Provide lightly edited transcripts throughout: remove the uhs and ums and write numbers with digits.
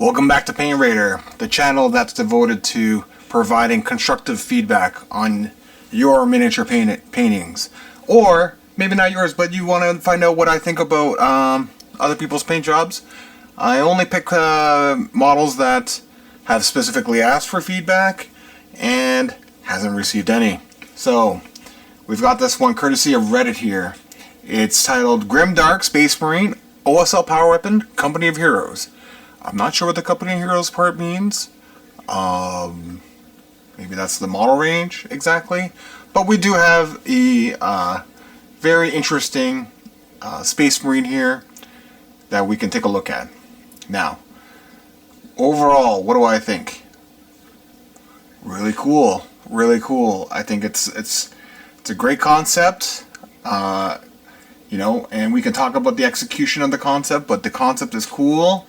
Welcome back to Paint Raider, the channel that's devoted to providing constructive feedback on your miniature paintings. Or, maybe not yours, but you want to find out what I think about other people's paint jobs. I only pick models that have specifically asked for feedback and hasn't received any. So, we've got this one courtesy of Reddit here. It's titled Grimdark Space Marine OSL Power Weapon Company of Heroes. I'm not sure what the Company of Heroes part means. Maybe that's the model range exactly. But we do have a very interesting Space Marine here that we can take a look at. Now, overall, what do I think? Really cool. Really cool. I think it's a great concept. You know, and we can talk about the execution of the concept, but the concept is cool.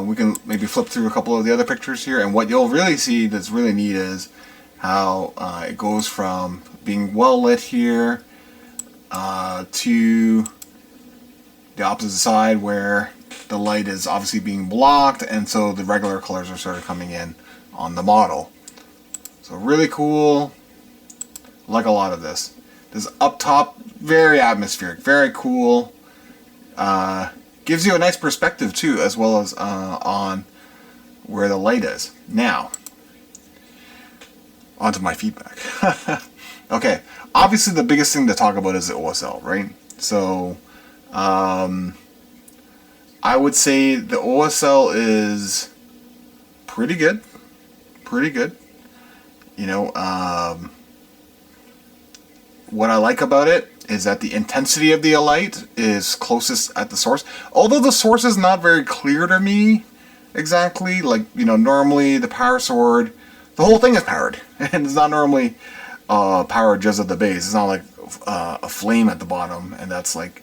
We can maybe flip through a couple of the other pictures here, and what you'll really see that's really neat is how it goes from being well lit here to the opposite side where the light is obviously being blocked, and so the regular colors are sort of coming in on the model. So really cool. Like a lot of this. This up top, very atmospheric, very cool. Gives you a nice perspective too, as well as on where the light is. Now, onto my feedback. Okay, obviously the biggest thing to talk about is the OSL, right? So, I would say the OSL is pretty good. Pretty good. You know, what I like about it is that the intensity of the light is closest at the source. Although the source is not very clear to me exactly. Like, you know, normally the power sword, the whole thing is powered. And it's not normally powered just at the base. It's not like a flame at the bottom and that's like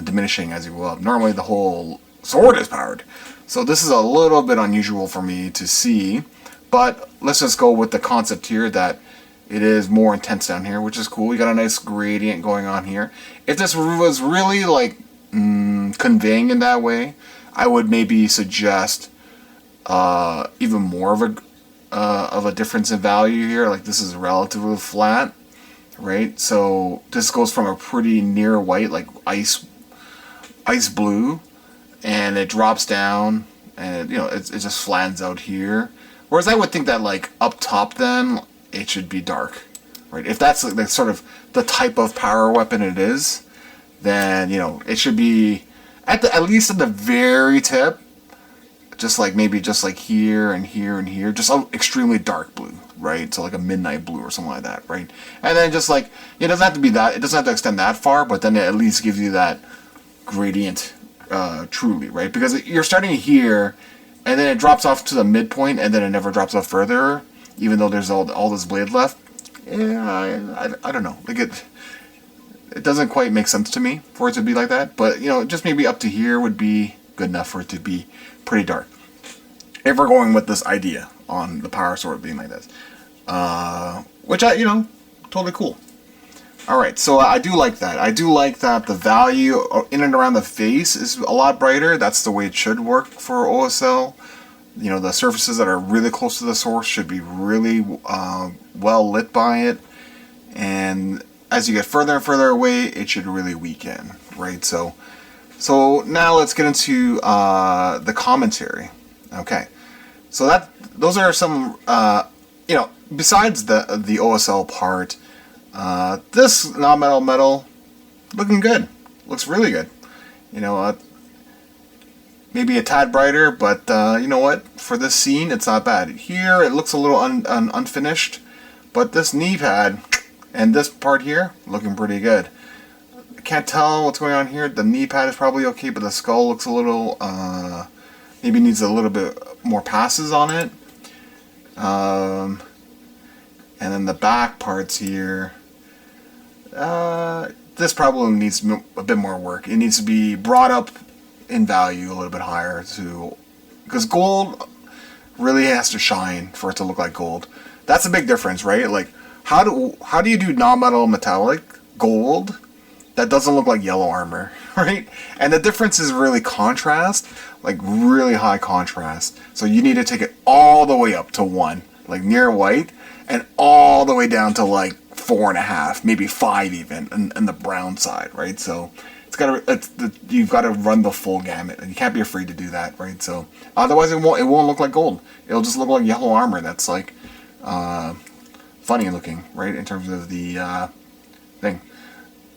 diminishing as you go up. Normally the whole sword is powered. So this is a little bit unusual for me to see. But let's just go with the concept here that it is more intense down here, which is cool. You got a nice gradient going on here. If this was really like conveying in that way, I would maybe suggest even more of a difference in value here. Like this is relatively flat, right? So this goes from a pretty near white, like ice blue, and it drops down, and you know it just flattens out here. Whereas I would think that like up top then, it should be dark, right? If that's like sort of the type of power weapon it is, then you know it should be at least at the very tip, just like maybe just like here and here and here, just extremely dark blue, right? So like a midnight blue or something like that, right? And then just like it doesn't have to be that, it doesn't have to extend that far, but then it at least gives you that gradient, truly, right? Because you're starting here, and then it drops off to the midpoint, and then it never drops off further. Even though there's all this blade left, yeah, I don't know. Like it doesn't quite make sense to me for it to be like that. But you know, just maybe up to here would be good enough for it to be pretty dark. If we're going with this idea on the power sword being like this, which you know, totally cool. All right, so I do like that. I do like that the value in and around the face is a lot brighter. That's the way it should work for OSL. You know, the surfaces that are really close to the source should be really well lit by it, and as you get further and further away, it should really weaken, right? So now let's get into the commentary. Okay, so those are some you know, besides the OSL part, this non-metal metal looking good, looks really good. You know. Maybe a tad brighter, but you know what? For this scene, it's not bad. Here, it looks a little unfinished, but this knee pad and this part here, looking pretty good. I can't tell what's going on here. The knee pad is probably okay, but the skull looks a little, maybe needs a little bit more passes on it. And then the back parts here, this probably needs a bit more work. It needs to be brought up in value a little bit higher because gold really has to shine for it to look like gold. That's a big difference, right? Like how do you do non-metal metallic gold that doesn't look like yellow armor, right? And the difference is really contrast, like really high contrast. So you need to take it all the way up to 1, like near white, and all the way down to like 4.5, maybe 5 even, and the brown side, right? So you've got to run the full gamut, and you can't be afraid to do that, right? So otherwise, it won't look like gold. It'll just look like yellow armor. That's like funny looking, right? In terms of the thing,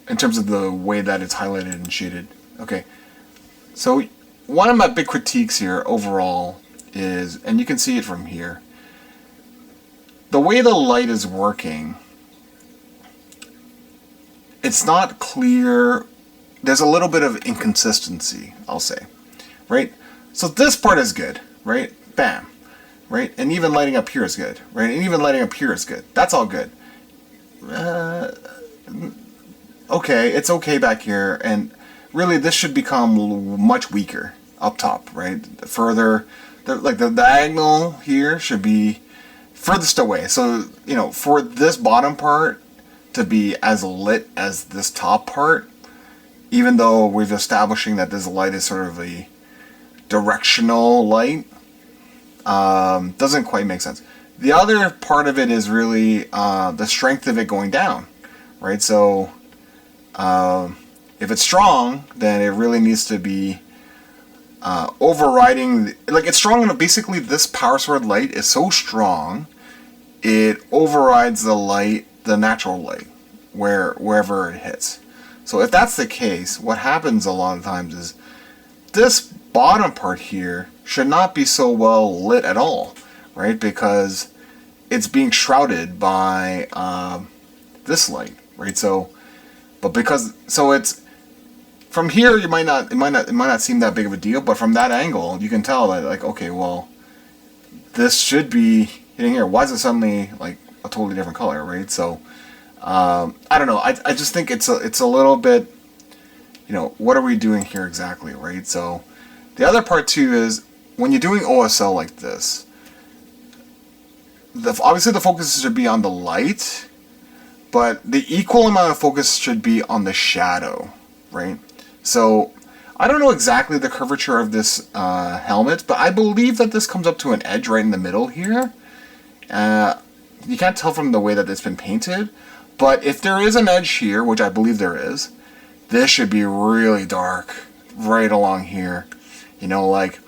in terms of the way that it's highlighted and shaded. Okay, so one of my big critiques here overall is, and you can see it from here, the way the light is working. It's not clear. There's a little bit of inconsistency, I'll say, right? So this part is good, right? Bam, right? And even lighting up here is good, right? And even lighting up here is good. That's all good. Okay, it's okay back here, and really this should become much weaker up top, right? Further, the diagonal here should be furthest away. So, you know, for this bottom part to be as lit as this top part, even though we're establishing that this light is sort of a directional light, doesn't quite make sense. The other part of it is really the strength of it going down, right? So if it's strong, then it really needs to be overriding, like it's strong enough. Basically, this power sword light is so strong, it overrides the light, the natural light, wherever it hits. So if that's the case, what happens a lot of times is this bottom part here should not be so well lit at all, right? Because it's being shrouded by this light, right? So, it's from here, it might not seem that big of a deal, but from that angle, you can tell that, like, okay, well, this should be hitting here. Why is it suddenly like a totally different color, right? So. I don't know. I just think it's a little bit, you know, what are we doing here exactly, right? So the other part too is when you're doing OSL like this, obviously the focus should be on the light, but the equal amount of focus should be on the shadow, right? So I don't know exactly the curvature of this helmet, but I believe that this comes up to an edge right in the middle here. You can't tell from the way that it's been painted. But if there is an edge here, which I believe there is, this should be really dark right along here. You know, like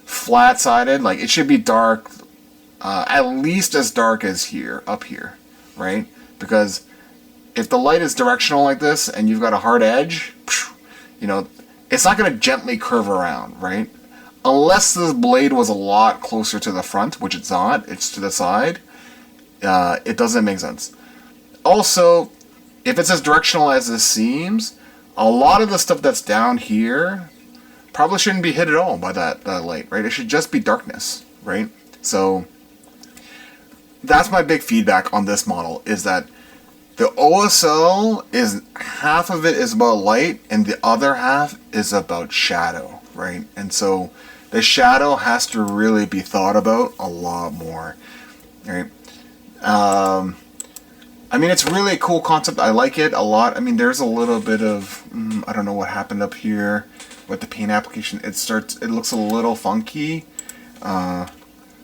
flat-sided, like it should be dark, at least as dark as here, up here, right? Because if the light is directional like this and you've got a hard edge, you know, it's not going to gently curve around, right? Unless this blade was a lot closer to the front, which it's not, it's to the side, it doesn't make sense. Also, if it's as directional as this seems, a lot of the stuff that's down here probably shouldn't be hit at all by that light, right? It should just be darkness, right? So that's my big feedback on this model, is that the OSL is half of it is about light and the other half is about shadow, right? And so the shadow has to really be thought about a lot more, right? I mean, it's really a cool concept. I like it a lot. I mean, there's a little bit of, I don't know what happened up here with the paint application. It looks a little funky. I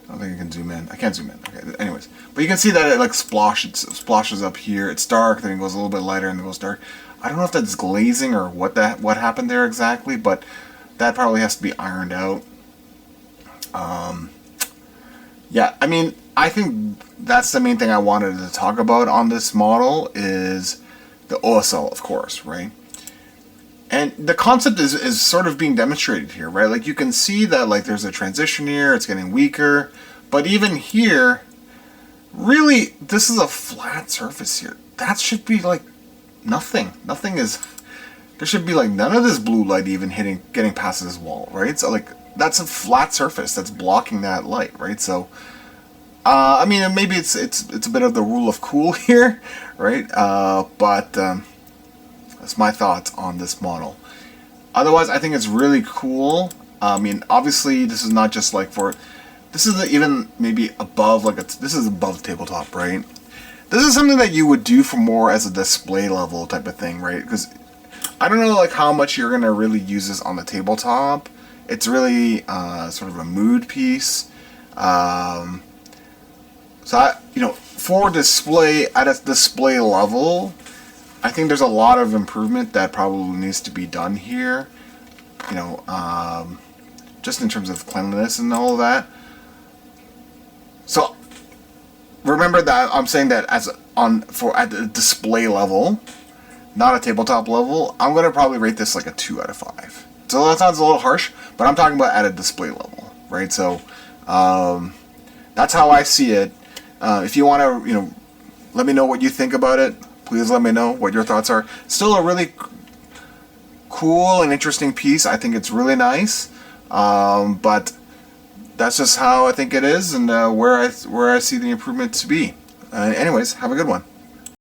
don't think I can zoom in. I can't zoom in. Okay, anyways. But you can see that it like splashes up here. It's dark, then it goes a little bit lighter, and it goes dark. I don't know if that's glazing or what happened there exactly, but that probably has to be ironed out. Yeah, I mean, I think that's the main thing I wanted to talk about on this model is the OSL, of course, right? And the concept is sort of being demonstrated here, right? Like you can see that like there's a transition here, it's getting weaker, but even here, really, this is a flat surface here. That should be like nothing. There should be like none of this blue light even getting past this wall, right? So like that's a flat surface that's blocking that light, right? So I mean, maybe it's a bit of the rule of cool here, right? But that's my thoughts on this model. Otherwise, I think it's really cool. I mean, obviously, this is not just like this is even maybe above, this is above tabletop, right? This is something that you would do for more as a display level type of thing, right? Because I don't know like how much you're gonna really use this on the tabletop. It's really sort of a mood piece. So for display at a display level, I think there's a lot of improvement that probably needs to be done here. Just in terms of cleanliness and all of that. So remember that I'm saying that at the display level, not a tabletop level, I'm gonna probably rate this like a 2 out of 5. So that sounds a little harsh, but I'm talking about at a display level, right? So that's how I see it. If you want to, let me know what you think about it. Please let me know what your thoughts are. Still a really cool and interesting piece. I think it's really nice, but that's just how I think it is, and where I see the improvement to be. Anyways, have a good one.